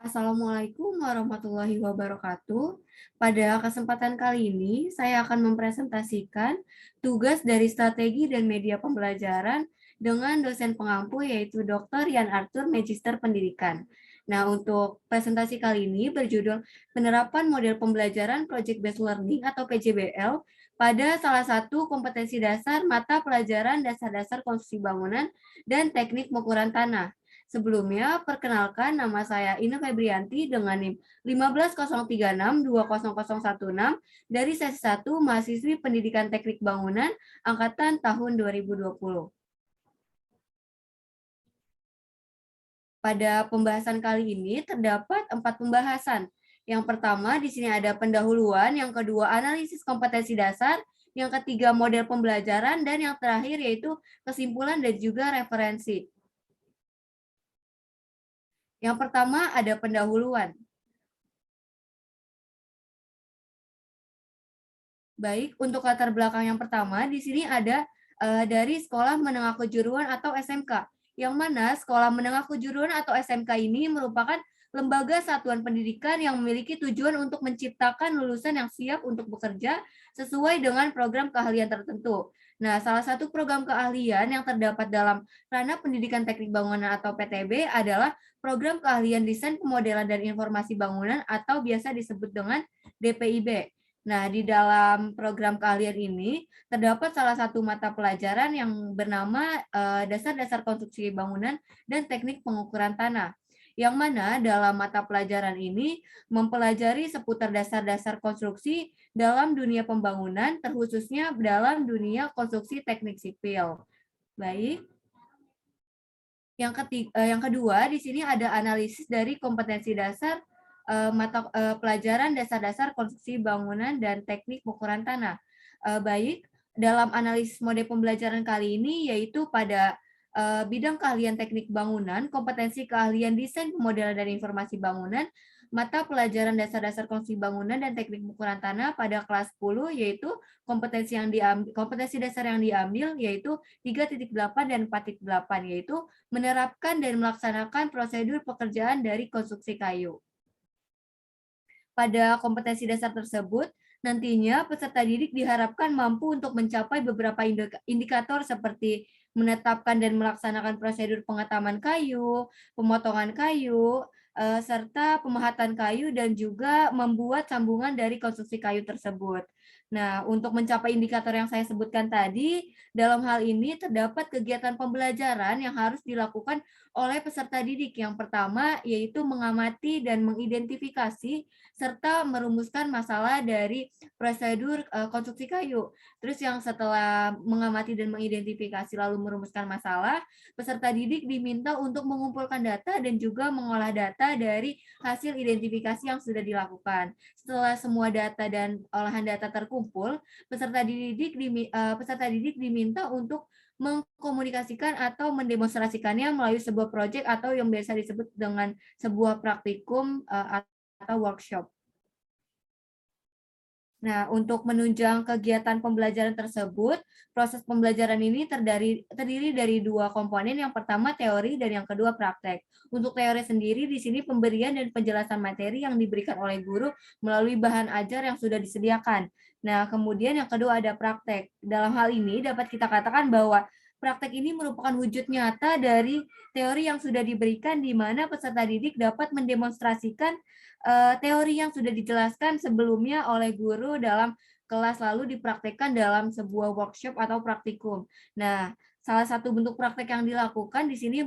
Assalamualaikum warahmatullahi wabarakatuh. Pada kesempatan kali ini, saya akan mempresentasikan tugas dari strategi dan media pembelajaran dengan dosen pengampu yaitu Dr. Yan Arthur, Magister Pendidikan. Nah, untuk presentasi kali ini berjudul Penerapan Model Pembelajaran Project Based Learning atau PJBL pada salah satu kompetensi dasar mata pelajaran dasar-dasar konstruksi bangunan dan teknik pengukuran tanah. Sebelumnya, perkenalkan nama saya Ina Febrianti dengan NIM 1503620016 dari sesi 1 Mahasiswi Pendidikan Teknik Bangunan Angkatan tahun 2020. Pada pembahasan kali ini terdapat 4 pembahasan. Yang pertama di sini ada pendahuluan, yang kedua analisis kompetensi dasar, yang ketiga model pembelajaran, dan yang terakhir yaitu kesimpulan dan juga referensi. Yang pertama ada pendahuluan. Baik, untuk latar belakang yang pertama, di sini ada dari Sekolah Menengah Kejuruan atau SMK, yang mana Sekolah Menengah Kejuruan atau SMK ini merupakan lembaga satuan pendidikan yang memiliki tujuan untuk menciptakan lulusan yang siap untuk bekerja sesuai dengan program keahlian tertentu. Nah, salah satu program keahlian yang terdapat dalam ranah pendidikan teknik bangunan atau PTB adalah program keahlian desain pemodelan dan informasi bangunan atau biasa disebut dengan DPIB. Nah, di dalam program keahlian ini terdapat salah satu mata pelajaran yang bernama Dasar-Dasar Konstruksi Bangunan dan Teknik Pengukuran Tanah. Yang mana dalam mata pelajaran ini mempelajari seputar dasar-dasar konstruksi dalam dunia pembangunan, terkhususnya dalam dunia konstruksi teknik sipil. Baik. Yang kedua, di sini ada analisis dari kompetensi dasar mata pelajaran dasar-dasar konstruksi bangunan dan teknik pengukuran tanah. Baik, dalam analisis mode pembelajaran kali ini yaitu pada bidang keahlian teknik bangunan, kompetensi keahlian desain pemodelan dan informasi bangunan, mata pelajaran dasar-dasar konstruksi bangunan dan teknik pengukuran tanah pada kelas 10 yaitu kompetensi dasar yang diambil yaitu 3.8 dan 4.8 yaitu menerapkan dan melaksanakan prosedur pekerjaan dari konstruksi kayu. Pada kompetensi dasar tersebut, nantinya peserta didik diharapkan mampu untuk mencapai beberapa indikator seperti menetapkan dan melaksanakan prosedur pengetaman kayu, pemotongan kayu, serta pemahatan kayu, dan juga membuat sambungan dari konstruksi kayu tersebut. Nah, untuk mencapai indikator yang saya sebutkan tadi, dalam hal ini terdapat kegiatan pembelajaran yang harus dilakukan oleh peserta didik. Yang pertama yaitu mengamati dan mengidentifikasi serta merumuskan masalah dari prosedur konstruksi kayu. Terus yang setelah mengamati dan mengidentifikasi lalu merumuskan masalah, peserta didik diminta untuk mengumpulkan data dan juga mengolah data dari hasil identifikasi yang sudah dilakukan. Setelah semua data dan olahan data terkumpul, peserta didik diminta untuk mengkomunikasikan atau mendemonstrasikannya melalui sebuah proyek atau yang biasa disebut dengan sebuah praktikum atau workshop. Nah, untuk menunjang kegiatan pembelajaran tersebut, proses pembelajaran ini terdiri dari dua komponen, yang pertama teori dan yang kedua praktek. Untuk teori sendiri, di sini pemberian dan penjelasan materi yang diberikan oleh guru melalui bahan ajar yang sudah disediakan. Nah, kemudian yang kedua ada praktek. Dalam hal ini dapat kita katakan bahwa praktek ini merupakan wujud nyata dari teori yang sudah diberikan di mana peserta didik dapat mendemonstrasikan teori yang sudah dijelaskan sebelumnya oleh guru dalam kelas lalu dipraktekkan dalam sebuah workshop atau praktikum. Nah, salah satu bentuk praktek yang dilakukan di sini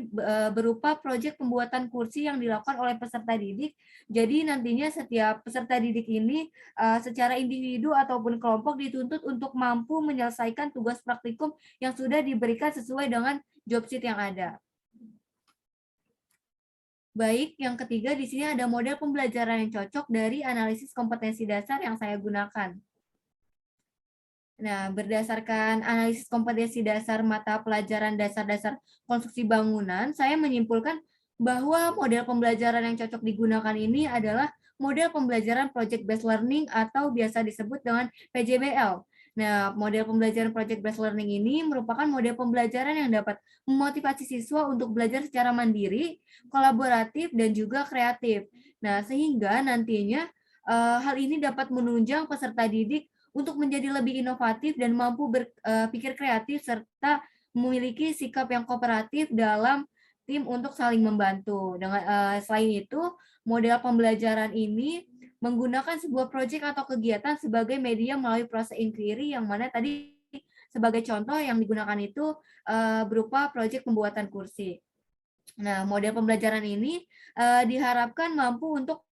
berupa proyek pembuatan kursi yang dilakukan oleh peserta didik. Jadi nantinya setiap peserta didik ini secara individu ataupun kelompok dituntut untuk mampu menyelesaikan tugas praktikum yang sudah diberikan sesuai dengan job sheet yang ada. Baik, yang ketiga di sini ada model pembelajaran yang cocok dari analisis kompetensi dasar yang saya gunakan. Nah, berdasarkan analisis kompetensi dasar mata pelajaran dasar-dasar konstruksi bangunan, saya menyimpulkan bahwa model pembelajaran yang cocok digunakan ini adalah model pembelajaran project based learning atau biasa disebut dengan PJBL. Nah, model pembelajaran project based learning ini merupakan model pembelajaran yang dapat memotivasi siswa untuk belajar secara mandiri, kolaboratif, dan juga kreatif. Nah, sehingga nantinya hal ini dapat menunjang peserta didik untuk menjadi lebih inovatif dan mampu berpikir kreatif serta memiliki sikap yang kooperatif dalam tim untuk saling membantu. Selain itu, model pembelajaran ini menggunakan sebuah proyek atau kegiatan sebagai media melalui proses inquiry yang mana tadi sebagai contoh yang digunakan itu berupa proyek pembuatan kursi. Nah, model pembelajaran ini diharapkan mampu untuk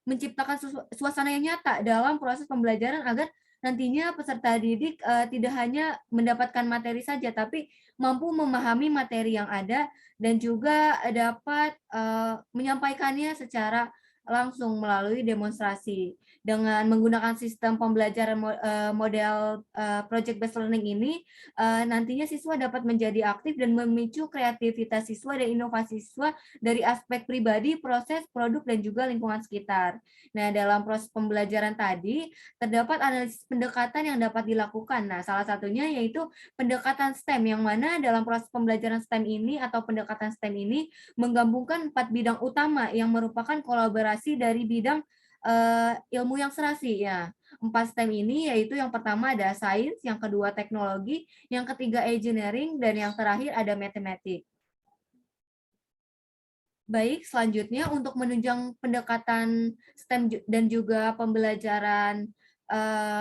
menciptakan suasana yang nyata dalam proses pembelajaran agar nantinya peserta didik tidak hanya mendapatkan materi saja, tapi mampu memahami materi yang ada dan juga dapat menyampaikannya secara langsung melalui demonstrasi. Dengan menggunakan sistem pembelajaran model project based learning ini, nantinya siswa dapat menjadi aktif dan memicu kreativitas siswa dan inovasi siswa dari aspek pribadi, proses, produk, dan juga lingkungan sekitar. Nah, dalam proses pembelajaran tadi, terdapat analisis pendekatan yang dapat dilakukan. Nah, salah satunya yaitu pendekatan STEM, yang mana dalam proses pembelajaran STEM ini atau pendekatan STEM ini menggabungkan 4 bidang utama yang merupakan kolaborasi dari bidang ilmu yang serasi ya. 4 STEM ini yaitu yang pertama ada sains, yang kedua teknologi, yang ketiga engineering, dan yang terakhir ada matematik. Baik, selanjutnya untuk menunjang pendekatan STEM dan juga pembelajaran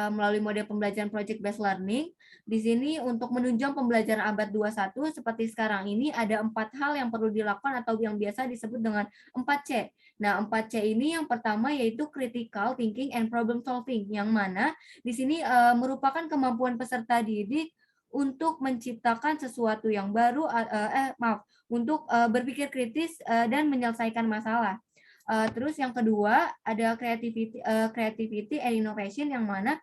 melalui model pembelajaran project based learning, di sini untuk menunjang pembelajaran abad 21 seperti sekarang ini ada 4 hal yang perlu dilakukan atau yang biasa disebut dengan 4C. Nah, 4C ini yang pertama yaitu critical thinking and problem solving, yang mana di sini merupakan kemampuan peserta didik untuk menciptakan sesuatu yang baru, untuk berpikir kritis dan menyelesaikan masalah. Terus yang kedua ada creativity and innovation, yang mana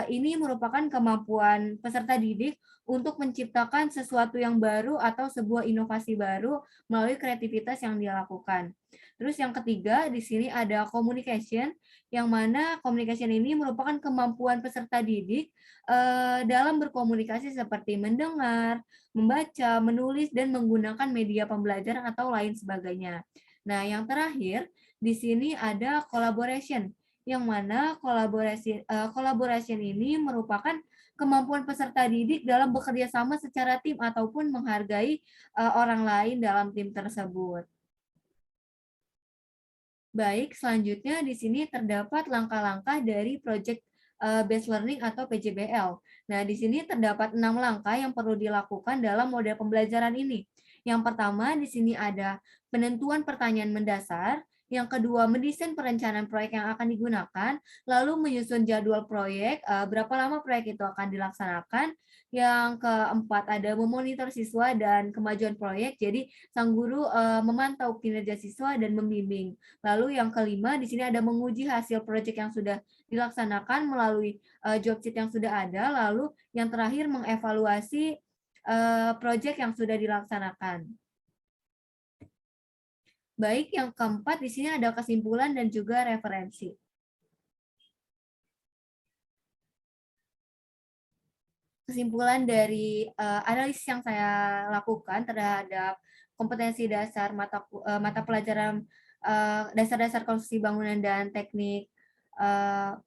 ini merupakan kemampuan peserta didik untuk menciptakan sesuatu yang baru atau sebuah inovasi baru melalui kreativitas yang dia lakukan. Terus yang ketiga di sini ada communication, yang mana communication ini merupakan kemampuan peserta didik dalam berkomunikasi seperti mendengar, membaca, menulis, dan menggunakan media pembelajaran atau lain sebagainya. Nah, yang terakhir di sini ada collaboration, yang mana collaboration ini merupakan kemampuan peserta didik dalam bekerja sama secara tim ataupun menghargai orang lain dalam tim tersebut. Baik, selanjutnya di sini terdapat langkah-langkah dari Project Based Learning atau PJBL. Nah, di sini terdapat 6 langkah yang perlu dilakukan dalam model pembelajaran ini. Yang pertama, di sini ada penentuan pertanyaan mendasar. Yang kedua, mendesain perencanaan proyek yang akan digunakan, lalu menyusun jadwal proyek, berapa lama proyek itu akan dilaksanakan. Yang keempat, ada memonitor siswa dan kemajuan proyek, jadi sang guru memantau kinerja siswa dan membimbing. Lalu yang kelima, di sini ada menguji hasil proyek yang sudah dilaksanakan melalui job sheet yang sudah ada. Lalu yang terakhir mengevaluasi proyek yang sudah dilaksanakan. Baik, yang keempat di sini ada kesimpulan dan juga referensi. Kesimpulan dari analisis yang saya lakukan terhadap kompetensi dasar mata pelajaran dasar-dasar konstruksi bangunan dan teknik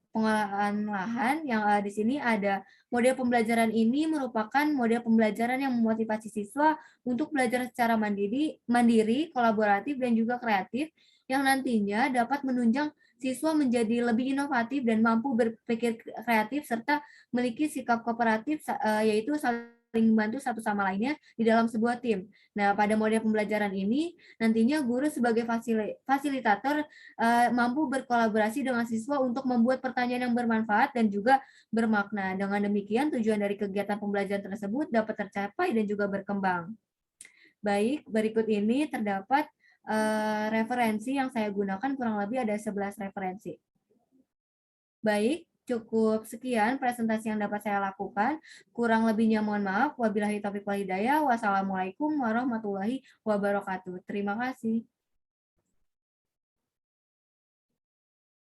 pengolahan lahan, yang di sini ada model pembelajaran ini merupakan model pembelajaran yang memotivasi siswa untuk belajar secara mandiri, kolaboratif, dan juga kreatif, yang nantinya dapat menunjang siswa menjadi lebih inovatif dan mampu berpikir kreatif serta memiliki sikap kooperatif, yaitu saling membantu satu sama lainnya di dalam sebuah tim. Nah, pada model pembelajaran ini nantinya guru sebagai fasilitator mampu berkolaborasi dengan siswa untuk membuat pertanyaan yang bermanfaat dan juga bermakna. Dengan demikian, tujuan dari kegiatan pembelajaran tersebut dapat tercapai dan juga berkembang. Baik, berikut ini terdapat referensi yang saya gunakan, kurang lebih ada 11 referensi. Baik, cukup sekian presentasi yang dapat saya lakukan. Kurang lebihnya mohon maaf. Wabillahi taufiq wal hidayah. Wassalamualaikum warahmatullahi wabarakatuh. Terima kasih.